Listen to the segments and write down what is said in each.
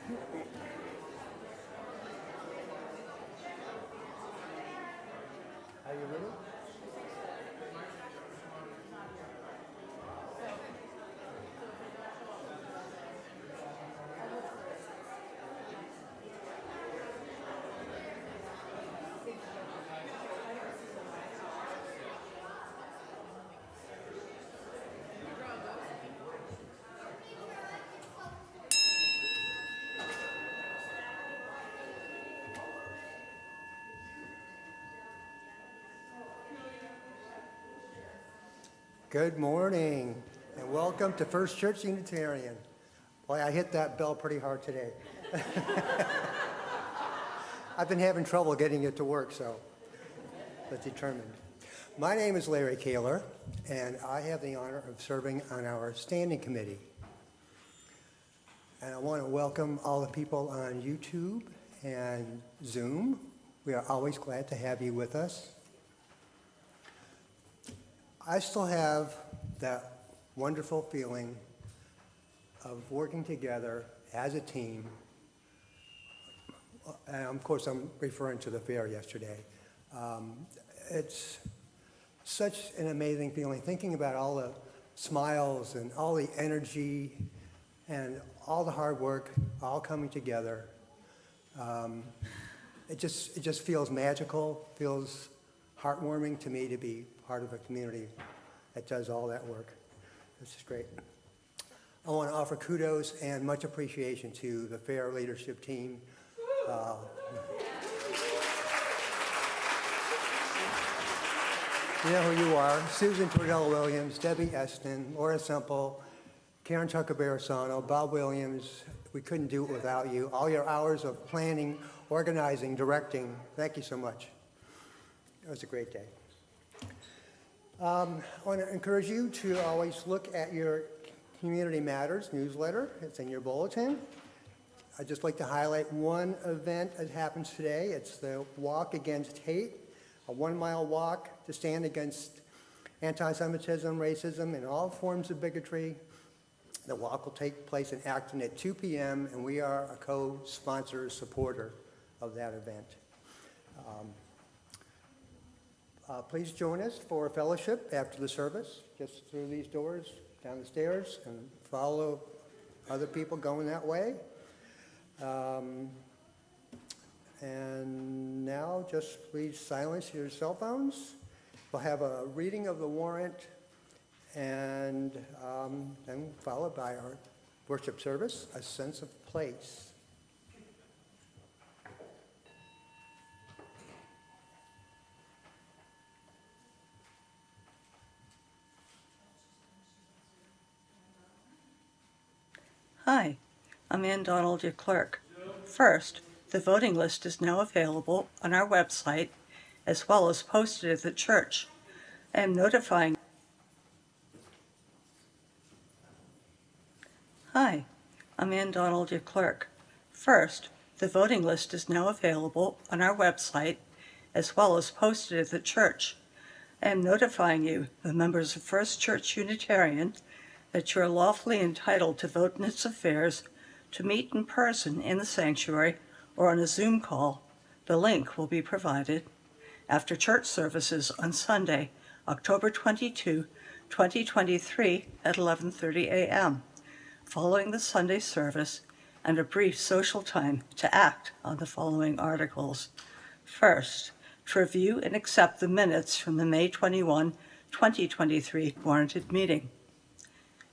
Are you ready? Good morning, and welcome to First Church Unitarian. Boy, I hit that bell pretty hard today. I've been having trouble getting it to work, so that's determined. My name is Larry Kaylor, and I have the honor of serving on our standing committee. And I want to welcome all the people on YouTube and Zoom. We are always glad to have you with us. I still have that wonderful feeling of working together as a team. And of course, I'm referring to the fair yesterday. It's such an amazing feeling, thinking about all the smiles and all the energy and all the hard work all coming together. It just feels magical, feels heartwarming to me to be part of a community that does all that work. This is great. I want to offer kudos and much appreciation to the fair leadership team. You know who you are. Susan Tordell-Williams, Debbie Eston, Laura Semple, Karen Chuckabarasano, Bob Williams. We couldn't do it without you. All your hours of planning, organizing, directing. Thank you so much. It was a great day. I want to encourage you to always look at your Community Matters newsletter. It's in your bulletin. I'd just like to highlight one event that happens today. It's the Walk Against Hate, a 1-mile walk to stand against anti-Semitism, racism, and all forms of bigotry. The walk will take place in Acton at 2 p.m., and we are a co-sponsor supporter of that event. Please join us for a fellowship after the service, just through these doors, down the stairs, and follow other people going that way. And now just please silence your cell phones. We'll have a reading of the warrant, and then followed by our worship service, a sense of place. Hi, I'm Ann Donald, your clerk. First, the voting list is now available on our website as well as posted at the church. I am notifying. Hi, I'm Ann Donald, your clerk. First, the voting list is now available on our website as well as posted at the church. I am notifying you, the members of First Church Unitarian, that you are lawfully entitled to vote in its affairs, to meet in person in the sanctuary or on a Zoom call. The link will be provided after church services on Sunday, October 22, 2023 at 11:30 a.m., following the Sunday service, and a brief social time to act on the following articles. First, to review and accept the minutes from the May 21, 2023 warranted meeting.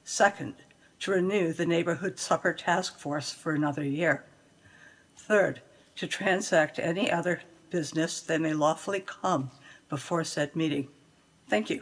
Second, to renew the Neighborhood Supper Task Force for another year. Third, to transact any other business that may lawfully come before said meeting. Thank you.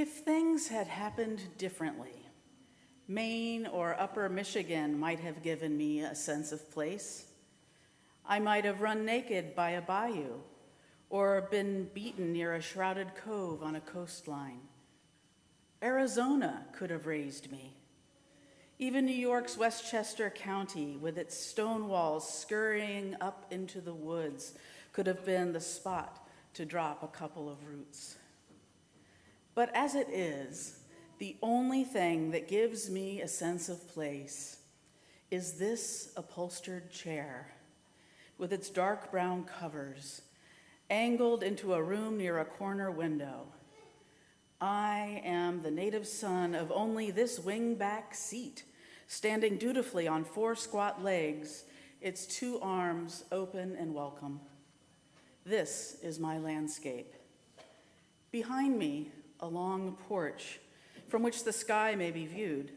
If things had happened differently, Maine or Upper Michigan might have given me a sense of place. I might have run naked by a bayou or been beaten near a shrouded cove on a coastline. Arizona could have raised me. Even New York's Westchester County, with its stone walls scurrying up into the woods, could have been the spot to drop a couple of roots. But as it is, the only thing that gives me a sense of place is this upholstered chair with its dark brown covers, angled into a room near a corner window. I am the native son of only this wing-back seat, standing dutifully on 4 squat legs, its 2 arms open and welcome. This is my landscape. Behind me, a long porch from which the sky may be viewed,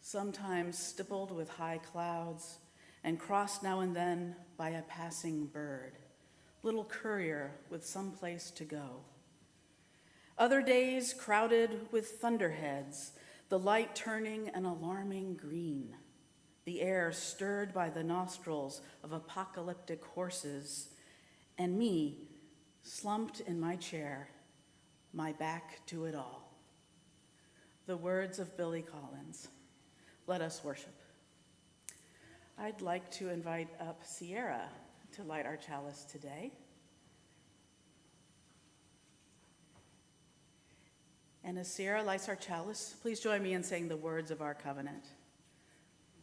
sometimes stippled with high clouds and crossed now and then by a passing bird, little courier with some place to go. Other days crowded with thunderheads, the light turning an alarming green, the air stirred by the nostrils of apocalyptic horses, and me slumped in my chair, my back to it all. The words of Billie Collins. Let us worship. I'd like to invite up Sierra to light our chalice today. And as Sierra lights our chalice, please join me in saying the words of our covenant.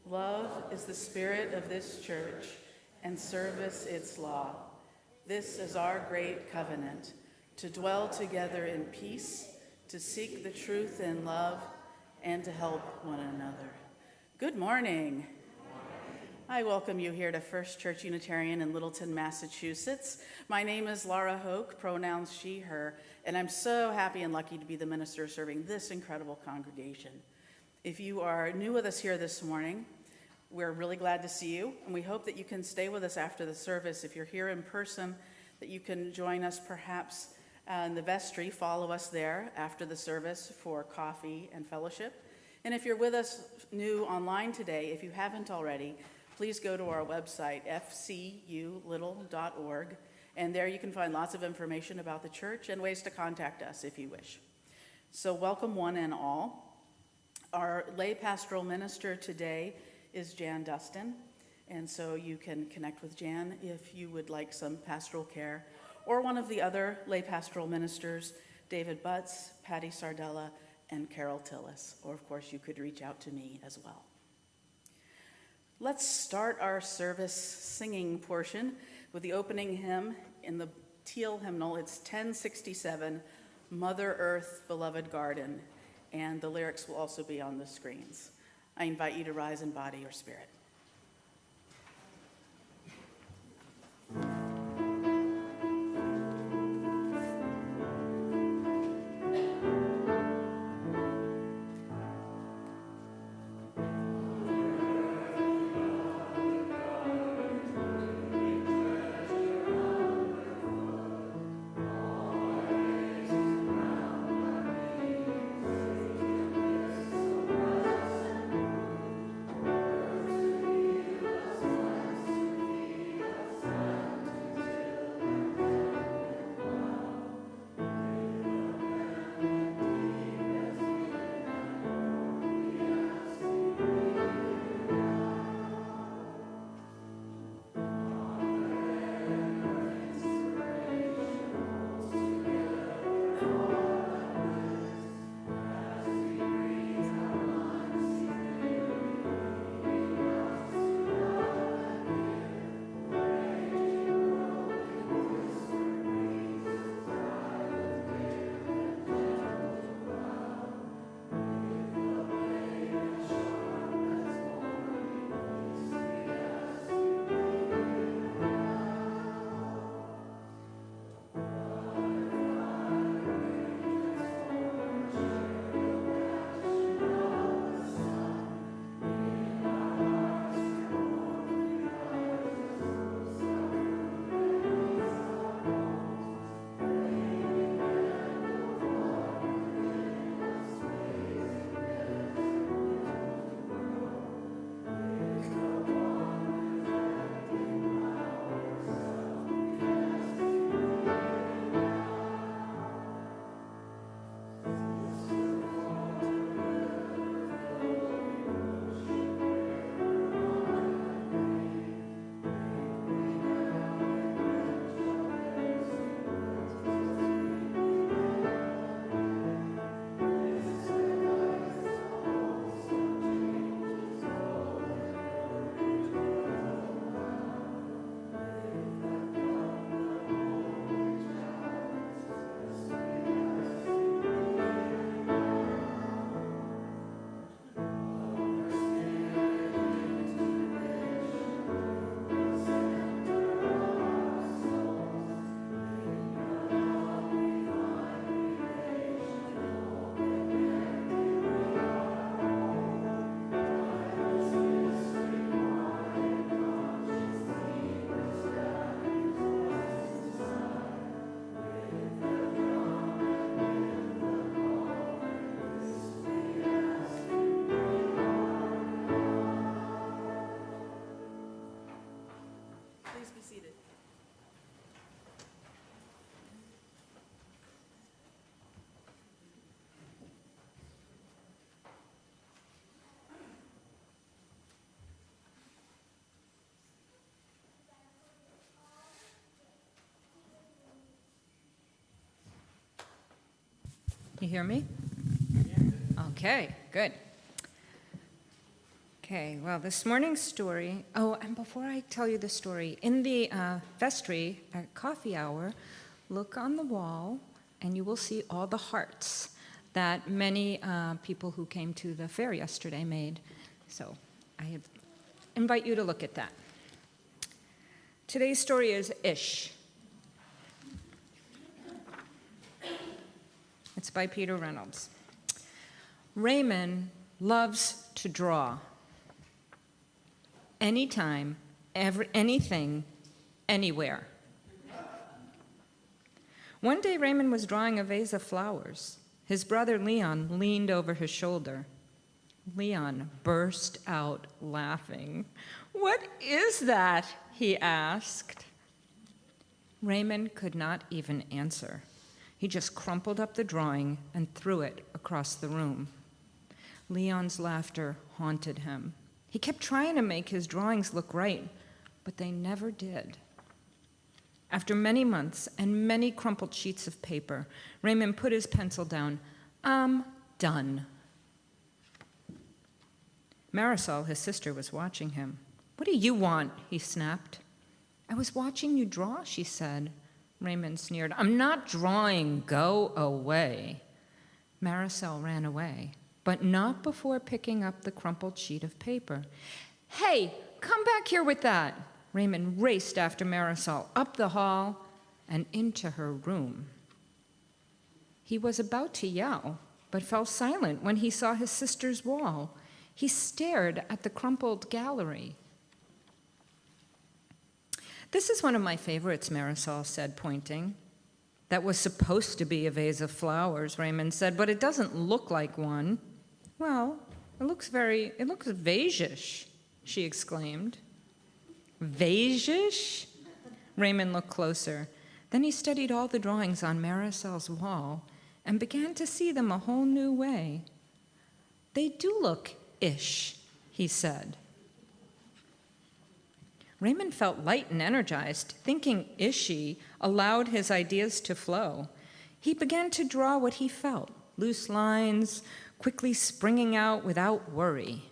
Love is the spirit of this church, and service its law. This is our great covenant, to dwell together in peace, to seek the truth in love, and to help one another. Good morning. I welcome you here to First Church Unitarian in Littleton, Massachusetts. My name is Lara Hoke, pronouns she, her, and I'm so happy and lucky to be the minister serving this incredible congregation. If you are new with us here this morning, we're really glad to see you, and we hope that you can stay with us after the service. If you're here in person, that you can join us perhaps in the vestry, follow us there after the service for coffee and fellowship. And if you're with us new online today, if you haven't already, please go to our website, fculittle.org, and there you can find lots of information about the church and ways to contact us if you wish. So welcome one and all. Our lay pastoral minister today is Jan Dustin, and so you can connect with Jan if you would like some pastoral care, or one of the other lay pastoral ministers, David Butts, Patty Sardella, and Carol Tillis, or of course you could reach out to me as well. Let's start our service singing portion with the opening hymn in the Teal hymnal. It's 1067, Mother Earth, Beloved Garden, and the lyrics will also be on the screens. I invite you to rise in body or spirit. Please be seated. You hear me? Okay, good. Okay, well, this morning's story, and before I tell you the story, in the vestry at coffee hour, look on the wall and you will see all the hearts that many people who came to the fair yesterday made. So I invite you to look at that. Today's story is Ish. It's by Peter Reynolds. Raymond loves to draw. Anytime, anything, anywhere. One day Raymond was drawing a vase of flowers. His brother Leon leaned over his shoulder. Leon burst out laughing. "What is that?" he asked. Raymond could not even answer. He just crumpled up the drawing and threw it across the room. Leon's laughter haunted him. He kept trying to make his drawings look right, but they never did. After many months and many crumpled sheets of paper, Raymond put his pencil down. "I'm done." Marisol, his sister, was watching him. "What do you want?" he snapped. "I was watching you draw," she said. Raymond sneered. "I'm not drawing. Go away." Marisol ran away, but not before picking up the crumpled sheet of paper. "Hey, come back here with that!" Raymond raced after Marisol, up the hall, and into her room. He was about to yell, but fell silent when he saw his sister's wall. He stared at the crumpled gallery. "This is one of my favorites," Marisol said, pointing. "That was supposed to be a vase of flowers," Raymond said, "but it doesn't look like one." "Well, it looks vase-ish," she exclaimed. "Vase-ish?" Raymond looked closer. Then he studied all the drawings on Marisol's wall and began to see them a whole new way. "They do look ish," he said. Raymond felt light and energized. Thinking ishy allowed his ideas to flow. He began to draw what he felt, loose lines, quickly springing out without worry.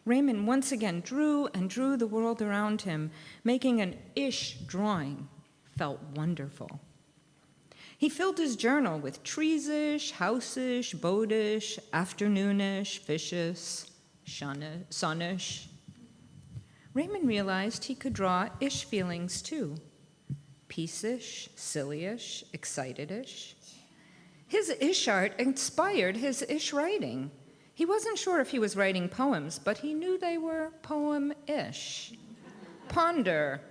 Raymond once again drew and drew the world around him, making an ish drawing. Felt wonderful. He filled his journal with trees-ish, house-ish, boat-ish, afternoon-ish, fish-ish, sun-ish. Raymond realized he could draw ish feelings too. Peace-ish, silly-ish, excited-ish. His ish art inspired his ish writing. He wasn't sure if he was writing poems, but he knew they were poem-ish. Ponder,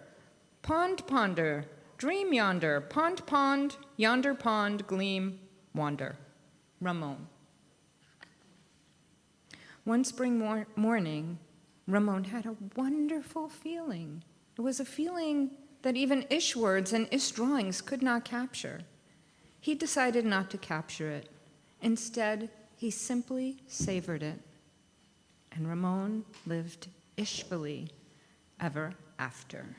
pond ponder, dream yonder, pond, yonder pond, gleam, wander. Ramon. One spring morning, Ramon had a wonderful feeling. It was a feeling that even ish words and ish drawings could not capture. He decided not to capture it. Instead, he simply savored it. And Ramon lived ishfully ever after.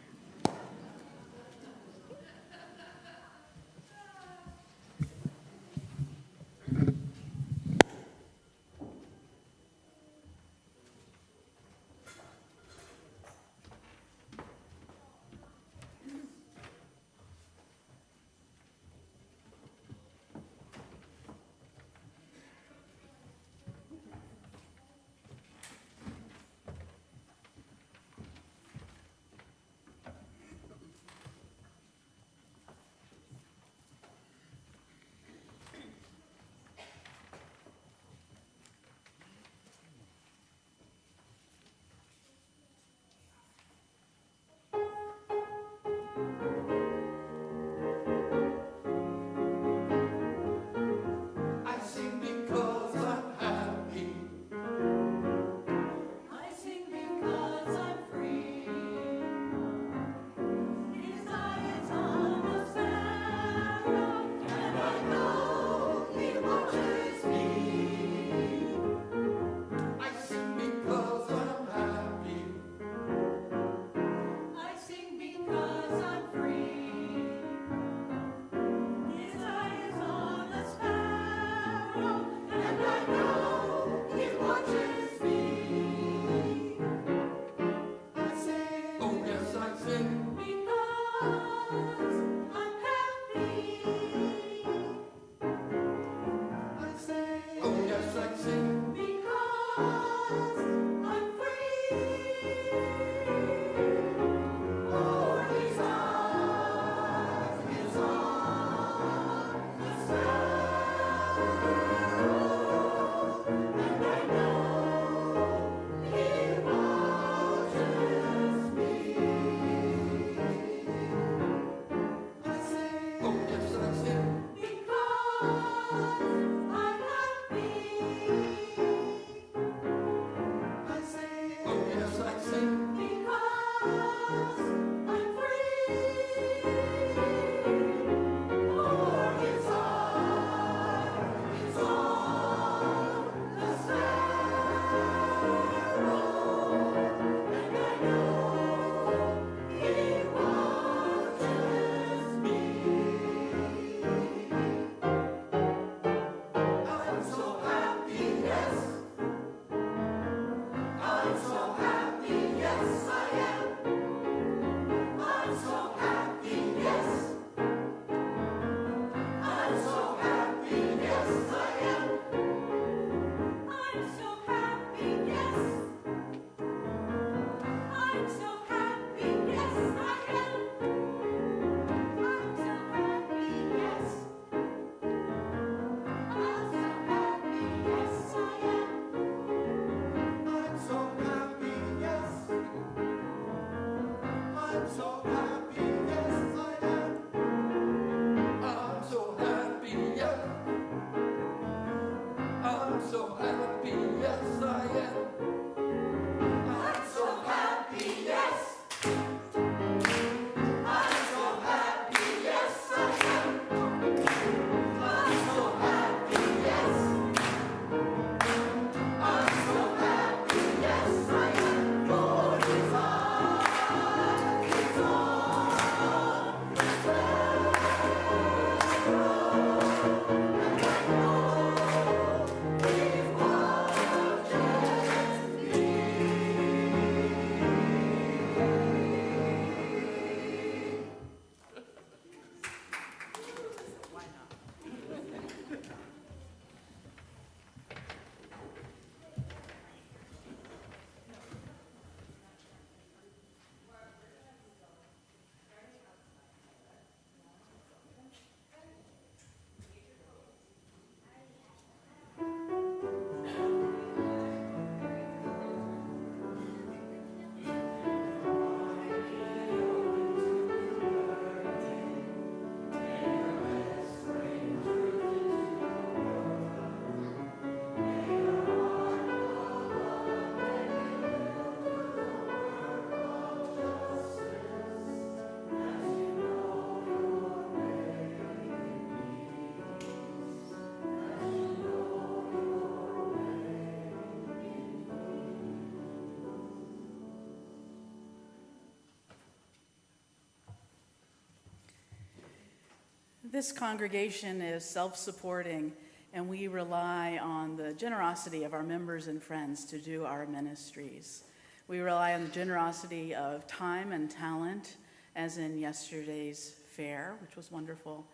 This congregation is self-supporting, and we rely on the generosity of our members and friends to do our ministries. We rely on the generosity of time and talent, as in yesterday's fair, which was wonderful,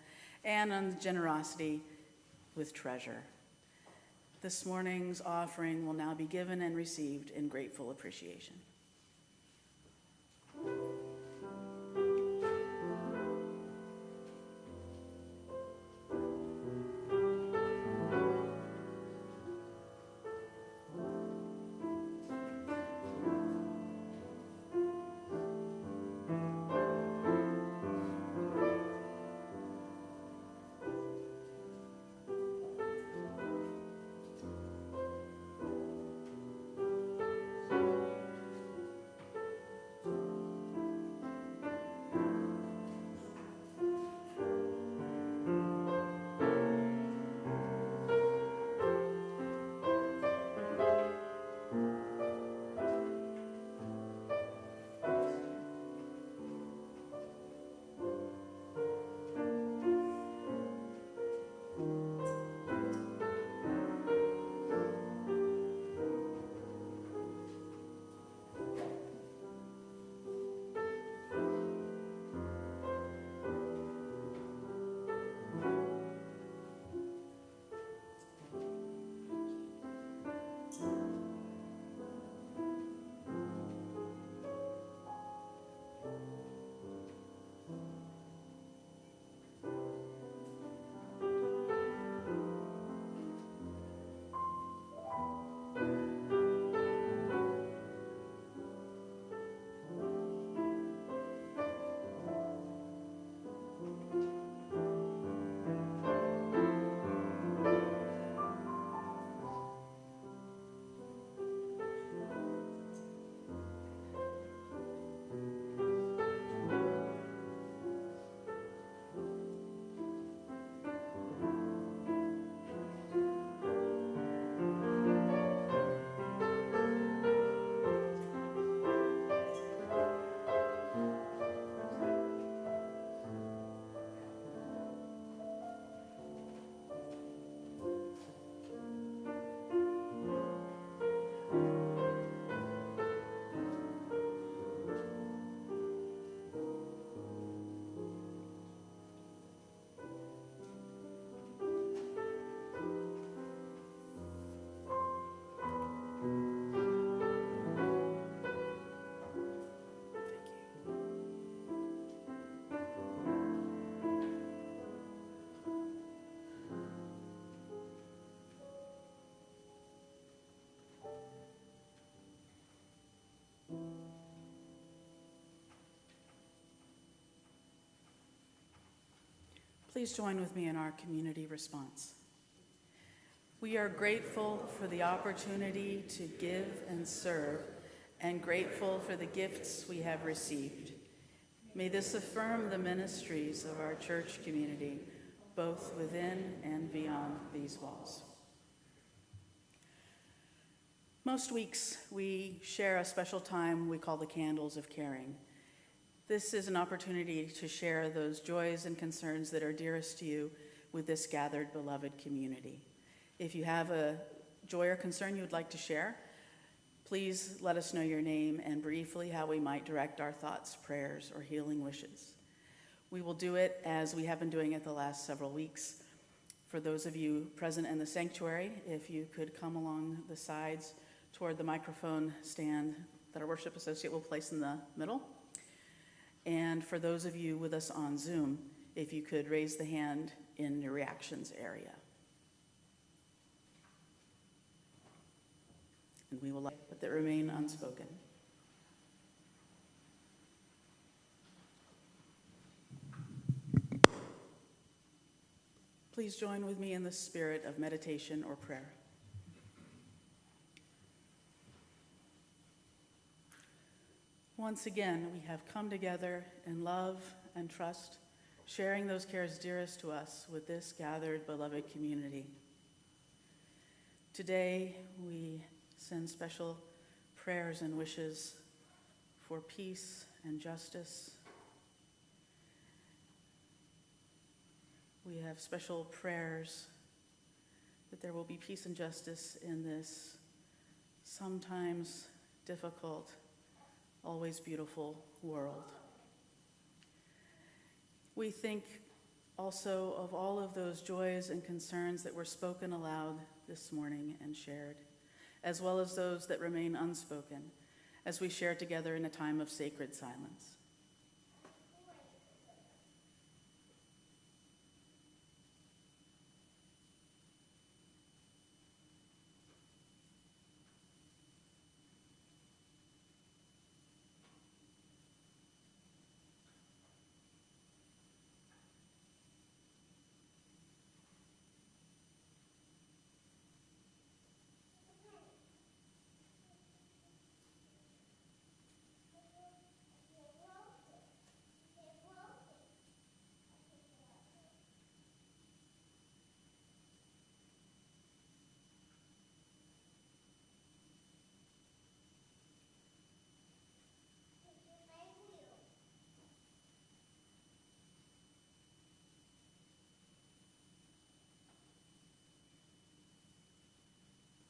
and on the generosity with treasure. This morning's offering will now be given and received in grateful appreciation. Please join with me in our community response. We are grateful for the opportunity to give and serve, and grateful for the gifts we have received. May this affirm the ministries of our church community, both within and beyond these walls. Most weeks, we share a special time we call the Candles of Caring. This is an opportunity to share those joys and concerns that are dearest to you with this gathered, beloved community. If you have a joy or concern you would like to share, please let us know your name and briefly how we might direct our thoughts, prayers, or healing wishes. We will do it as we have been doing it the last several weeks. For those of you present in the sanctuary, if you could come along the sides toward the microphone stand that our worship associate will place in the middle. And for those of you with us on Zoom, if you could raise the hand in the reactions area. And we will let that remain unspoken. Please join with me in the spirit of meditation or prayer. Once again, we have come together in love and trust, sharing those cares dearest to us with this gathered, beloved community. Today, we send special prayers and wishes for peace and justice, We have special prayers that there will be peace and justice in this sometimes difficult, always beautiful world. We think also of all of those joys and concerns that were spoken aloud this morning and shared, as well as those that remain unspoken as we share together in a time of sacred silence.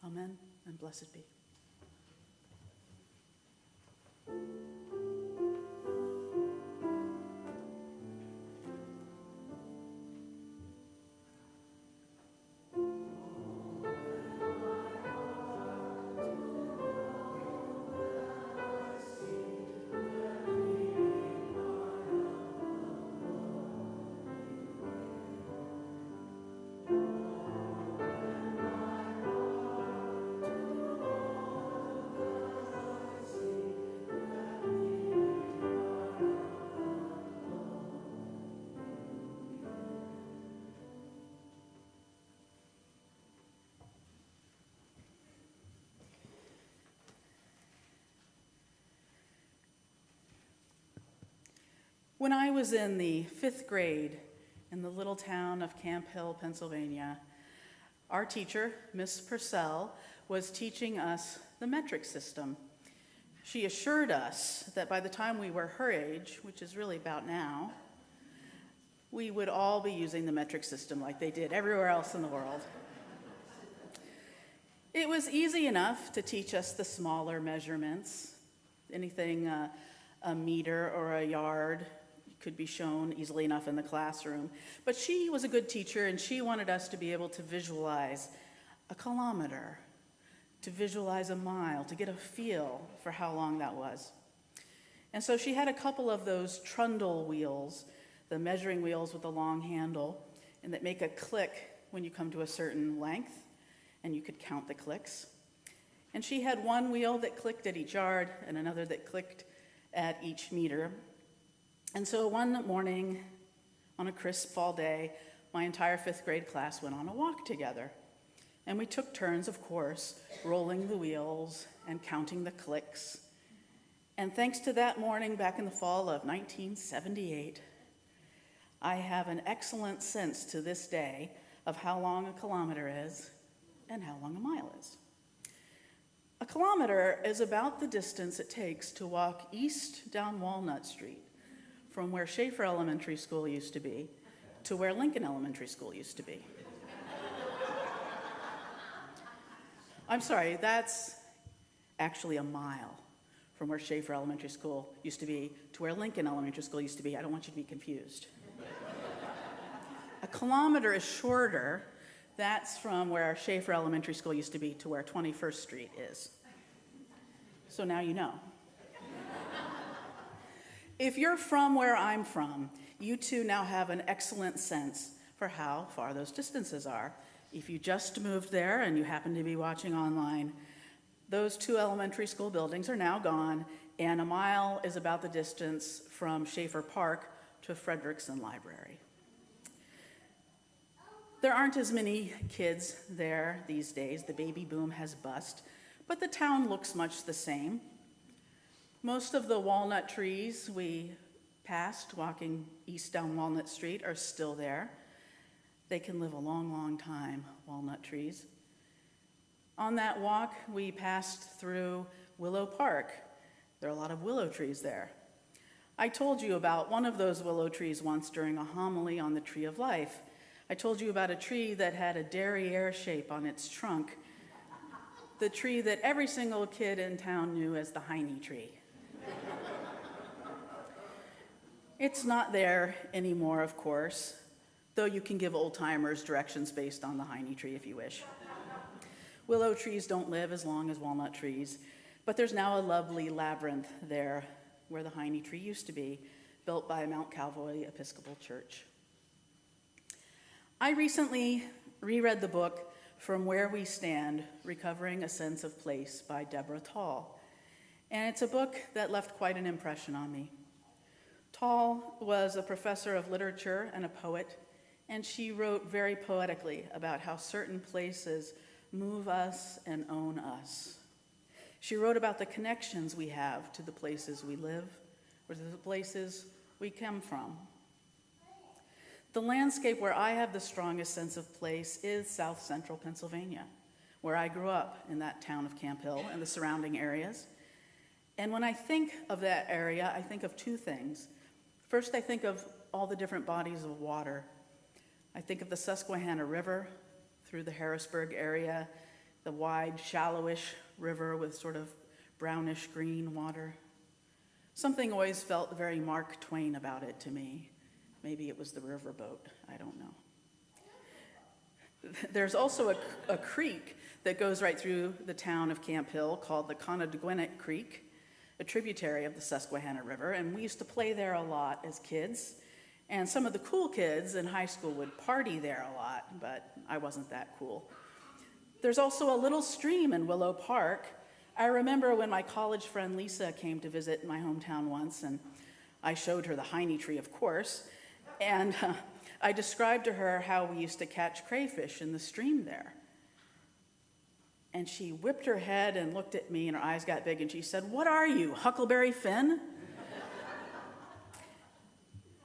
Amen, and blessed be. When I was in the 5th grade in the little town of Camp Hill, Pennsylvania, our teacher, Miss Purcell, was teaching us the metric system. She assured us that by the time we were her age, which is really about now, we would all be using the metric system like they did everywhere else in the world. It was easy enough to teach us the smaller measurements, anything a meter or a yard could be shown easily enough in the classroom. But she was a good teacher, and she wanted us to be able to visualize a kilometer, to visualize a mile, to get a feel for how long that was. And so she had a couple of those trundle wheels, the measuring wheels with the long handle, and that make a click when you come to a certain length, and you could count the clicks. And she had one wheel that clicked at each yard and another that clicked at each meter. And so one morning, on a crisp fall day, my entire 5th grade class went on a walk together. And we took turns, of course, rolling the wheels and counting the clicks. And thanks to that morning back in the fall of 1978, I have an excellent sense to this day of how long a kilometer is and how long a mile is. A kilometer is about the distance it takes to walk east down Walnut Street from where Schaefer Elementary School used to be to where Lincoln Elementary School used to be. I'm sorry, that's actually a mile from where Schaefer Elementary School used to be to where Lincoln Elementary School used to be. I don't want you to be confused. A kilometer is shorter. That's from where Schaefer Elementary School used to be to where 21st Street is. So now you know. If you're from where I'm from, you too now have an excellent sense for how far those distances are. If you just moved there and you happen to be watching online, those 2 elementary school buildings are now gone, and a mile is about the distance from Schaefer Park to Frederickson Library. There aren't as many kids there these days. The baby boom has bust, but the town looks much the same. Most of the walnut trees we passed walking east down Walnut Street are still there. They can live a long, long time, walnut trees. On that walk, we passed through Willow Park. There are a lot of willow trees there. I told you about one of those willow trees once during a homily on the Tree of Life. I told you about a tree that had a derriere shape on its trunk, the tree that every single kid in town knew as the Heine tree. It's not there anymore, of course, though you can give old-timers directions based on the Heine tree if you wish. Willow trees don't live as long as walnut trees, but there's now a lovely labyrinth there where the Heine tree used to be, built by Mount Calvary Episcopal Church. I recently reread the book From Where We Stand, Recovering a Sense of Place by Deborah Tall, and it's a book that left quite an impression on me. Tall was a professor of literature and a poet, and she wrote very poetically about how certain places move us and own us. She wrote about the connections we have to the places we live or to the places we come from. The landscape where I have the strongest sense of place is South Central Pennsylvania, where I grew up in that town of Camp Hill and the surrounding areas. And when I think of that area, I think of two things. First, I think of all the different bodies of water. I think of the Susquehanna River through the Harrisburg area, the wide, shallowish river with sort of brownish green water. Something always felt very Mark Twain about it to me. Maybe it was the riverboat, I don't know. There's also a creek that goes right through the town of Camp Hill called the Conneduguinet Creek, a tributary of the Susquehanna River, and we used to play there a lot as kids. And some of the cool kids in high school would party there a lot, but I wasn't that cool. There's also a little stream in Willow Park. I remember when my college friend Lisa came to visit my hometown once, and I showed her the Heine tree, of course, and I described to her how we used to catch crayfish in the stream there. And she whipped her head and looked at me, and her eyes got big, and she said, "What are you, Huckleberry Finn?"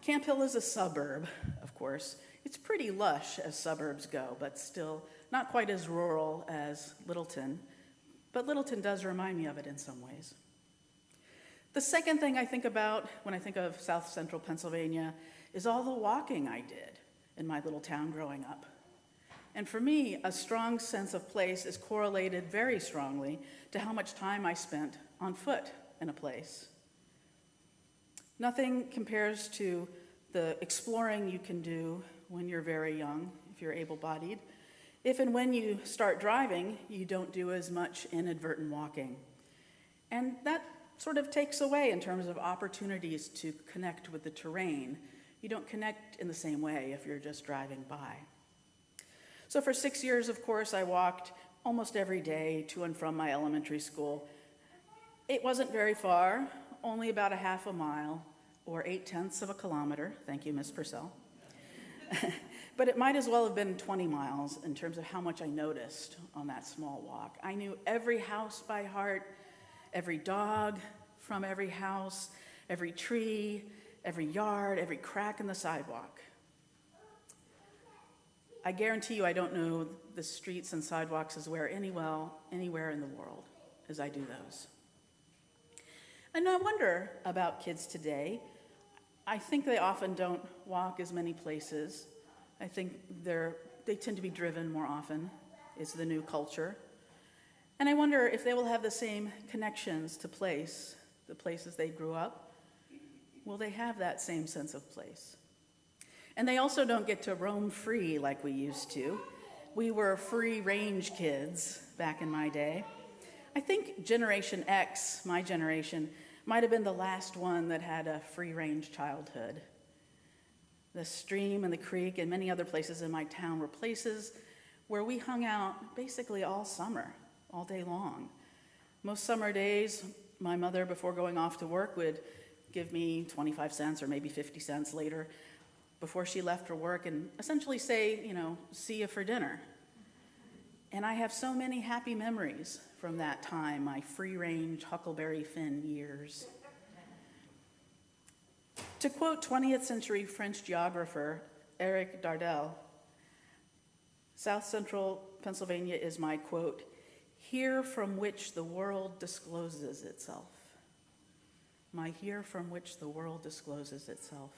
Camp Hill is a suburb, of course. It's pretty lush as suburbs go, but still not quite as rural as Littleton. But Littleton does remind me of it in some ways. The second thing I think about when I think of South Central Pennsylvania is all the walking I did in my little town growing up. And for me, a strong sense of place is correlated very strongly to how much time I spent on foot in a place. Nothing compares to the exploring you can do when you're very young, if you're able-bodied. If and when you start driving, you don't do as much inadvertent walking. And that sort of takes away in terms of opportunities to connect with the terrain. You don't connect in the same way if you're just driving by. So for 6 years, of course, I walked almost every day to and from my elementary school. It wasn't very far, only about a half a mile, or 0.8 of a kilometer. Thank you, Miss Purcell. But it might as well have been 20 miles in terms of how much I noticed on that small walk. I knew every house by heart, every dog from every house, every tree, every yard, every crack in the sidewalk. I guarantee you I don't know the streets and sidewalks as well anywhere in the world as I do those. And I wonder about kids today. I think they often don't walk as many places. I think they tend to be driven more often, is the new culture. And I wonder if they will have the same connections to place, the places they grew up. Will they have that same sense of place? And they also don't get to roam free like we used to. We were free-range kids back in my day. I think Generation X, my generation, might have been the last one that had a free-range childhood. The stream and the creek and many other places in my town were places where we hung out basically all summer, all day long. Most summer days, my mother, before going off to work, would give me 25 cents or maybe 50 cents later before she left for work and essentially say, see you for dinner. And I have so many happy memories from that time, my free-range Huckleberry Finn years. To quote 20th century French geographer Eric Dardel, South Central Pennsylvania is my, quote, here from which the world discloses itself. My here from which the world discloses itself.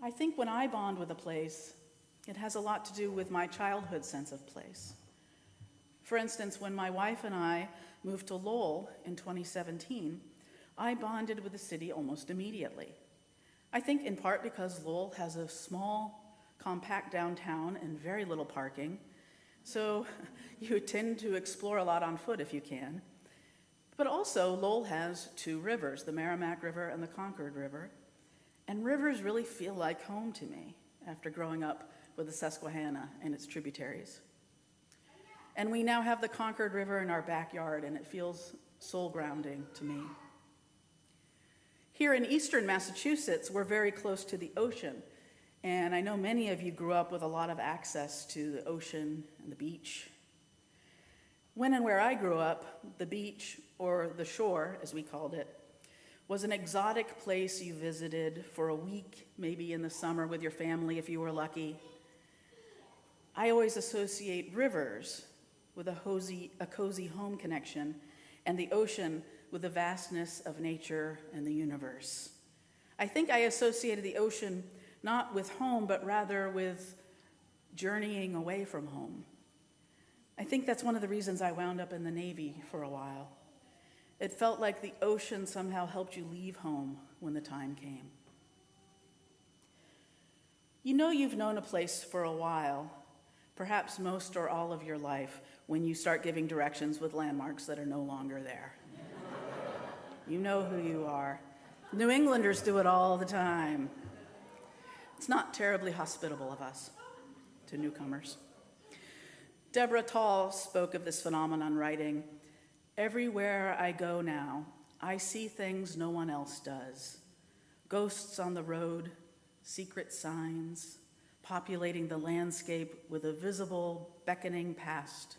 I think when I bond with a place, It has a lot to do with my childhood sense of place. For instance, when my wife and I moved to Lowell in 2017, I bonded with the city almost immediately. I think in part because Lowell has a small, compact downtown and very little parking, so you tend to explore a lot on foot if you can. But also, Lowell has two rivers, the Merrimack River and the Concord River, and rivers really feel like home to me after growing up with the Susquehanna and its tributaries. And we now have the Concord River in our backyard, and it feels soul-grounding to me. Here in eastern Massachusetts, we're very close to the ocean, and I know many of you grew up with a lot of access to the ocean and the beach. When and where I grew up, the beach, or the shore, as we called it, was an exotic place you visited for a week, maybe in the summer with your family if you were lucky. I always associate rivers with a cozy home connection, and the ocean with the vastness of nature and the universe. I think I associated the ocean not with home, but rather with journeying away from home. I think that's one of the reasons I wound up in the Navy for a while. It felt like the ocean somehow helped you leave home when the time came. You know you've known a place for a while, perhaps most or all of your life, when you start giving directions with landmarks that are no longer there. You know who you are. New Englanders do it all the time. It's not terribly hospitable of us to newcomers. Deborah Tall spoke of this phenomenon, writing, "Everywhere I go now, I see things no one else does. Ghosts on the road, secret signs, populating the landscape with a visible, beckoning past,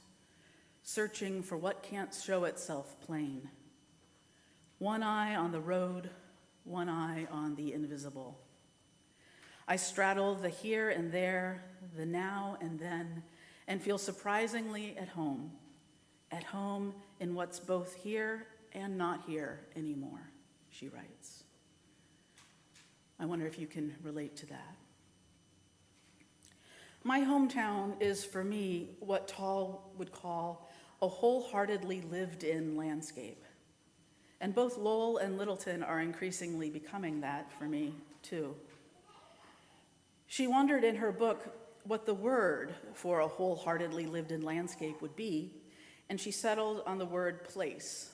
searching for what can't show itself plain. One eye on the road, one eye on the invisible. I straddle the here and there, the now and then, and feel surprisingly at home in what's both here and not here anymore," she writes. I wonder if you can relate to that. My hometown is, for me, what Tall would call a wholeheartedly lived-in landscape. And both Lowell and Littleton are increasingly becoming that for me, too. She wondered in her book what the word for a wholeheartedly lived-in landscape would be, and she settled on the word place.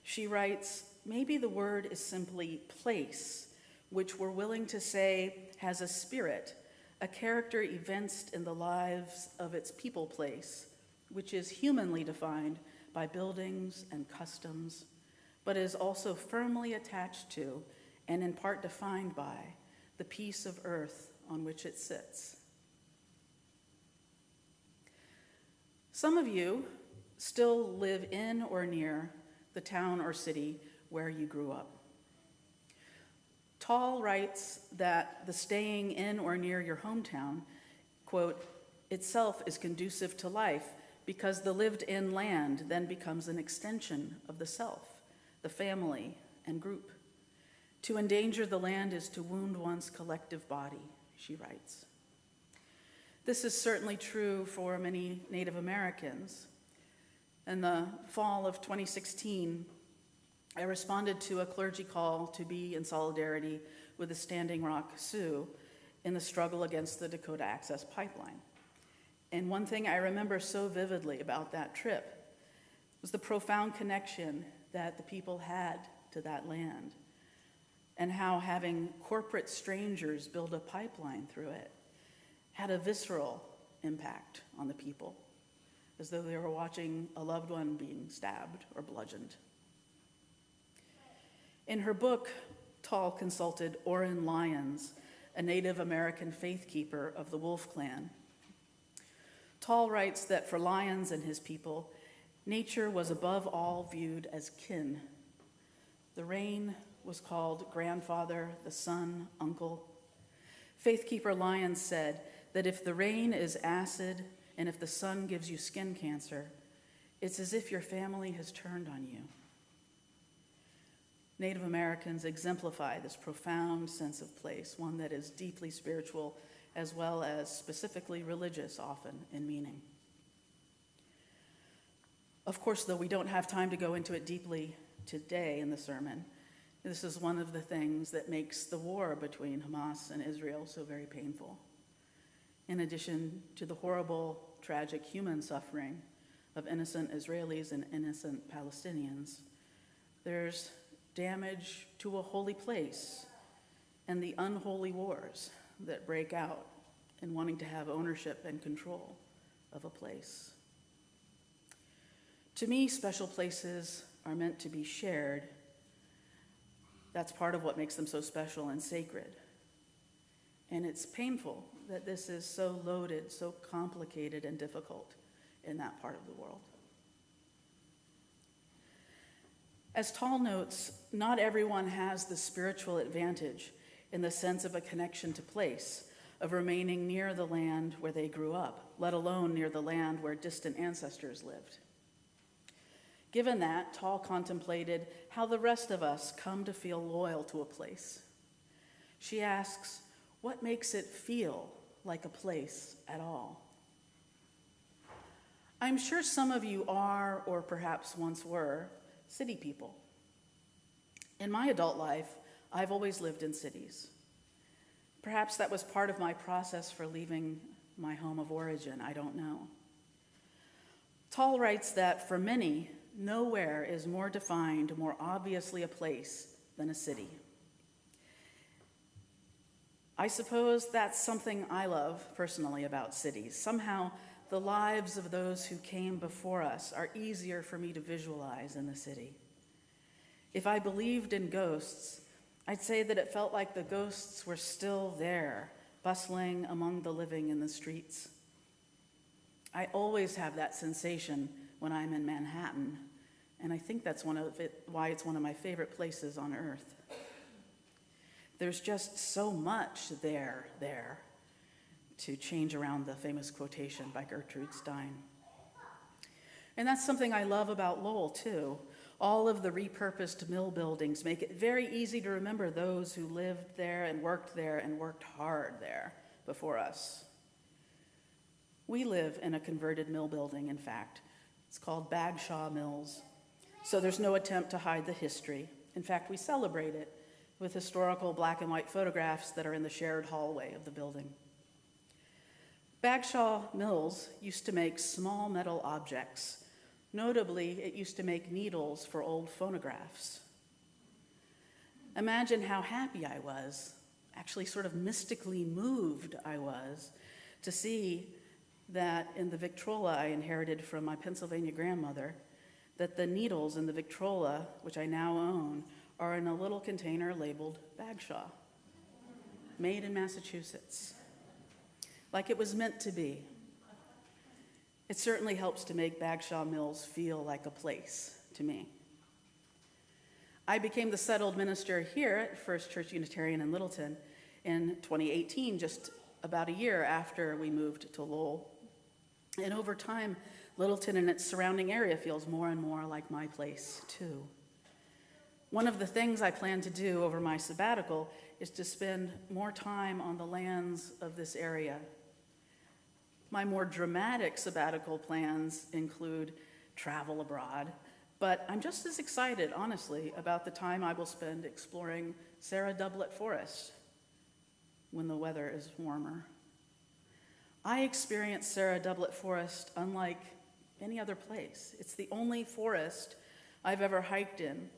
She writes, "Maybe the word is simply place, which we're willing to say has a spirit, a character evinced in the lives of its people place, which is humanly defined by buildings and customs, but is also firmly attached to, and in part defined by, the piece of earth on which it sits." Some of you still live in or near the town or city where you grew up. Tall writes that the staying in or near your hometown, quote, "itself is conducive to life because the lived-in land then becomes an extension of the self, the family, and group. To endanger the land is to wound one's collective body," she writes. This is certainly true for many Native Americans. In the fall of 2016, I responded to a clergy call to be in solidarity with the Standing Rock Sioux in the struggle against the Dakota Access Pipeline. And one thing I remember so vividly about that trip was the profound connection that the people had to that land, and how having corporate strangers build a pipeline through it had a visceral impact on the people, as though they were watching a loved one being stabbed or bludgeoned. In her book, Tall consulted Orrin Lyons, a Native American faith keeper of the Wolf Clan. Tall writes that for Lyons and his people, nature was above all viewed as kin. The rain was called grandfather, the sun, uncle. Faithkeeper Lyons said that if the rain is acid and if the sun gives you skin cancer, it's as if your family has turned on you. Native Americans exemplify this profound sense of place, one that is deeply spiritual as well as specifically religious often in meaning. Of course, though we don't have time to go into it deeply today in the sermon, this is one of the things that makes the war between Hamas and Israel so very painful. In addition to the horrible, tragic human suffering of innocent Israelis and innocent Palestinians, there's damage to a holy place and the unholy wars that break out in wanting to have ownership and control of a place. To me, special places are meant to be shared. That's part of what makes them so special and sacred. And it's painful that this is so loaded, so complicated and difficult in that part of the world. As Tall notes, not everyone has the spiritual advantage in the sense of a connection to place, of remaining near the land where they grew up, let alone near the land where distant ancestors lived. Given that, Tall contemplated how the rest of us come to feel loyal to a place. She asks, what makes it feel like a place at all? I'm sure some of you are, or perhaps once were, city people. In my adult life, I've always lived in cities. Perhaps that was part of my process for leaving my home of origin, I don't know. Tall writes that for many, nowhere is more defined, more obviously a place than a city. I suppose that's something I love personally about cities. Somehow, the lives of those who came before us are easier for me to visualize in the city. If I believed in ghosts, I'd say that it felt like the ghosts were still there, bustling among the living in the streets. I always have that sensation when I'm in Manhattan, and I think that's why it's one of my favorite places on earth. There's just so much there to change around the famous quotation by Gertrude Stein. And that's something I love about Lowell, too. All of the repurposed mill buildings make it very easy to remember those who lived there and worked hard there before us. We live in a converted mill building, in fact. It's called Bagshaw Mills. So there's no attempt to hide the history. In fact, we celebrate it with historical black and white photographs that are in the shared hallway of the building. Bagshaw Mills used to make small metal objects. Notably, it used to make needles for old phonographs. Imagine how happy I was, actually sort of mystically moved I was, to see that in the Victrola I inherited from my Pennsylvania grandmother, that the needles in the Victrola, which I now own, are in a little container labeled Bagshaw, made in Massachusetts, like it was meant to be. It certainly helps to make Bagshaw Mills feel like a place to me. I became the settled minister here at First Church Unitarian in Littleton in 2018, just about a year after we moved to Lowell. And over time, Littleton and its surrounding area feels more and more like my place, too. One of the things I plan to do over my sabbatical is to spend more time on the lands of this area. My more dramatic sabbatical plans include travel abroad, but I'm just as excited, honestly, about the time I will spend exploring Sarah Doublet Forest when the weather is warmer. I experience Sarah Doublet Forest unlike any other place. It's the only forest I've ever hiked in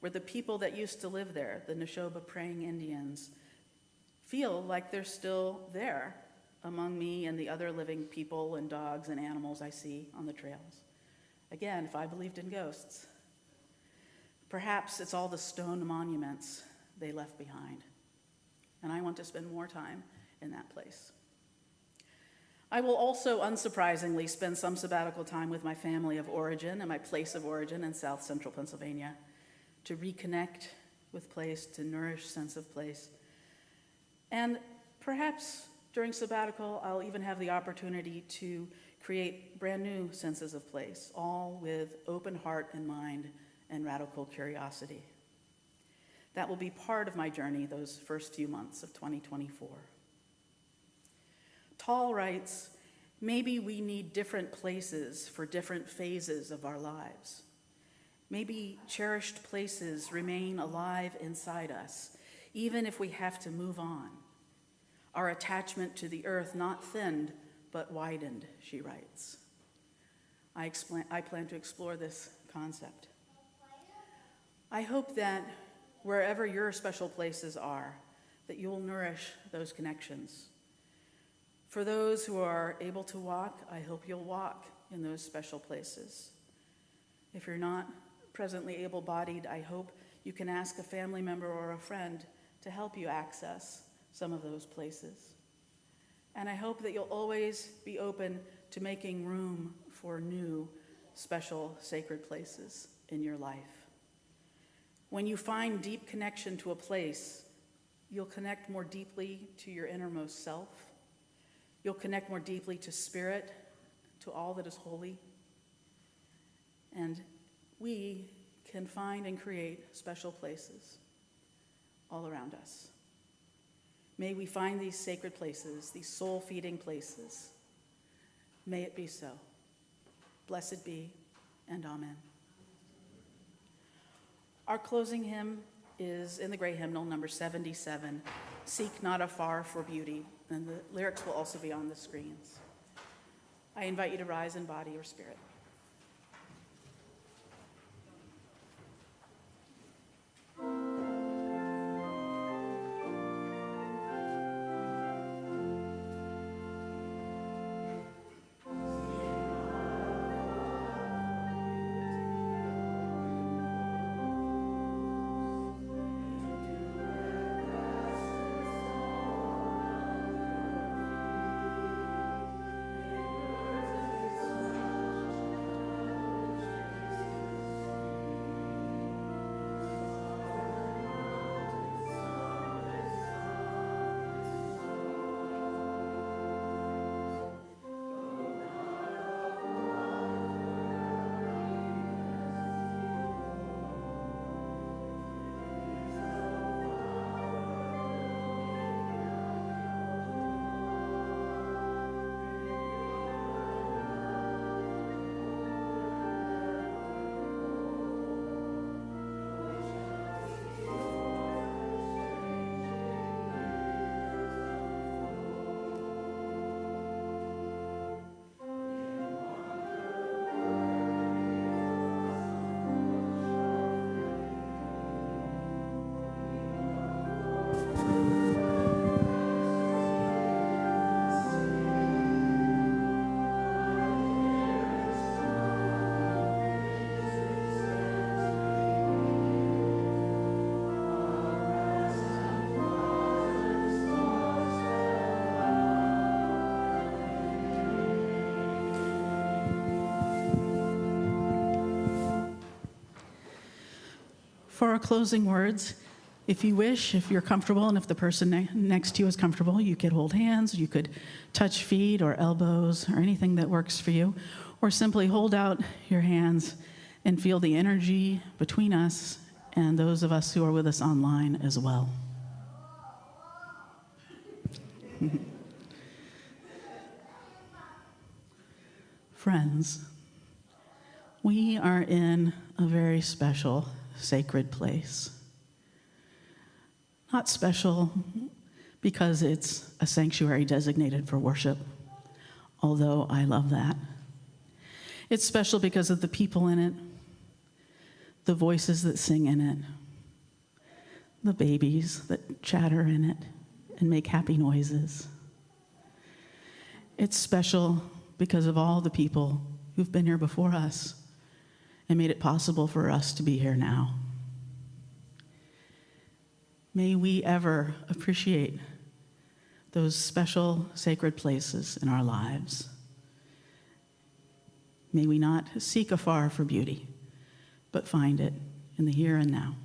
where the people that used to live there, the Neshoba praying Indians, feel like they're still there among me and the other living people and dogs and animals I see on the trails. Again, if I believed in ghosts. Perhaps it's all the stone monuments they left behind, and I want to spend more time in that place. I will also, unsurprisingly, spend some sabbatical time with my family of origin and my place of origin in South Central Pennsylvania to reconnect with place, to nourish sense of place. And perhaps during sabbatical, I'll even have the opportunity to create brand new senses of place, all with open heart and mind and radical curiosity. That will be part of my journey those first few months of 2024. Tall writes, maybe we need different places for different phases of our lives. Maybe cherished places remain alive inside us, even if we have to move on. Our attachment to the earth not thinned, but widened, she writes. I plan to explore this concept. I hope that wherever your special places are, that you will nourish those connections. For those who are able to walk, I hope you'll walk in those special places. If you're not presently able-bodied, I hope you can ask a family member or a friend to help you access some of those places. And I hope that you'll always be open to making room for new, special, sacred places in your life. When you find deep connection to a place, you'll connect more deeply to your innermost self. You'll connect more deeply to spirit, to all that is holy. And we can find and create special places all around us. May we find these sacred places, these soul-feeding places. May it be so. Blessed be, and amen. Our closing hymn is in the Gray Hymnal, number 77, Seek Not Afar for Beauty, and the lyrics will also be on the screens. I invite you to rise in body or spirit. For our closing words, if you wish, if you're comfortable, and if the person next to you is comfortable, you could hold hands, you could touch feet or elbows or anything that works for you, or simply hold out your hands and feel the energy between us and those of us who are with us online as well. Friends, we are in a very special, sacred place. Not special because it's a sanctuary designated for worship, although I love that. It's special because of the people in it, the voices that sing in it, the babies that chatter in it and make happy noises. It's special because of all the people who've been here before us and made it possible for us to be here now. May we ever appreciate those special sacred places in our lives. May we not seek afar for beauty, but find it in the here and now.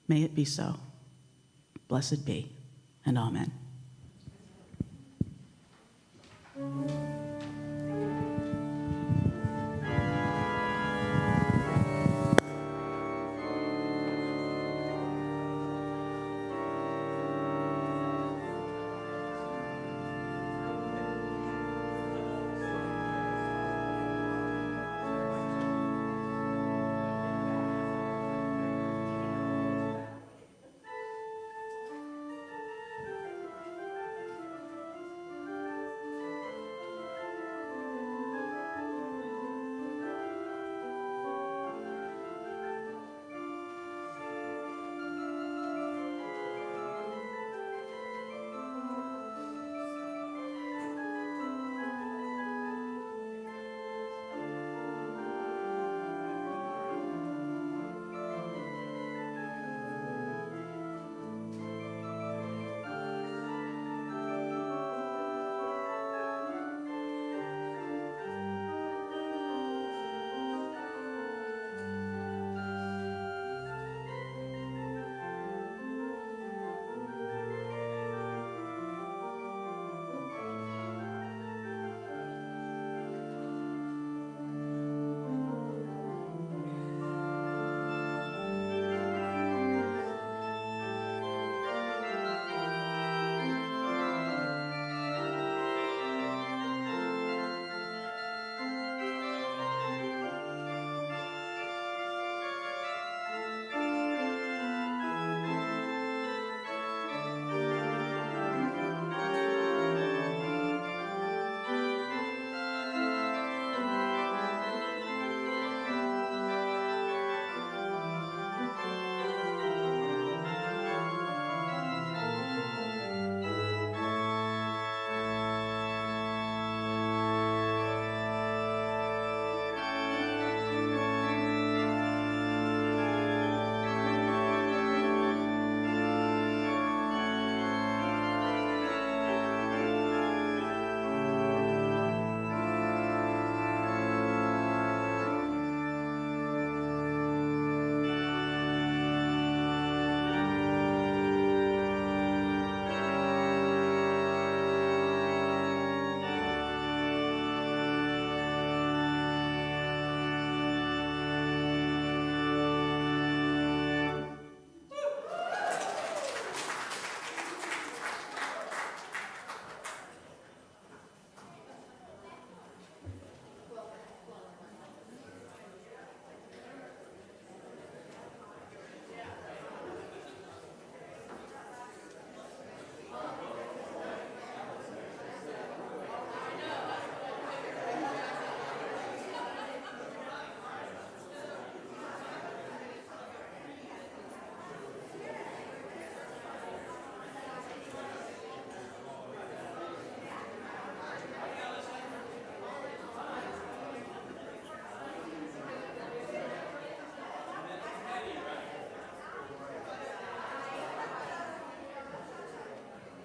May it be so. Blessed be, and amen.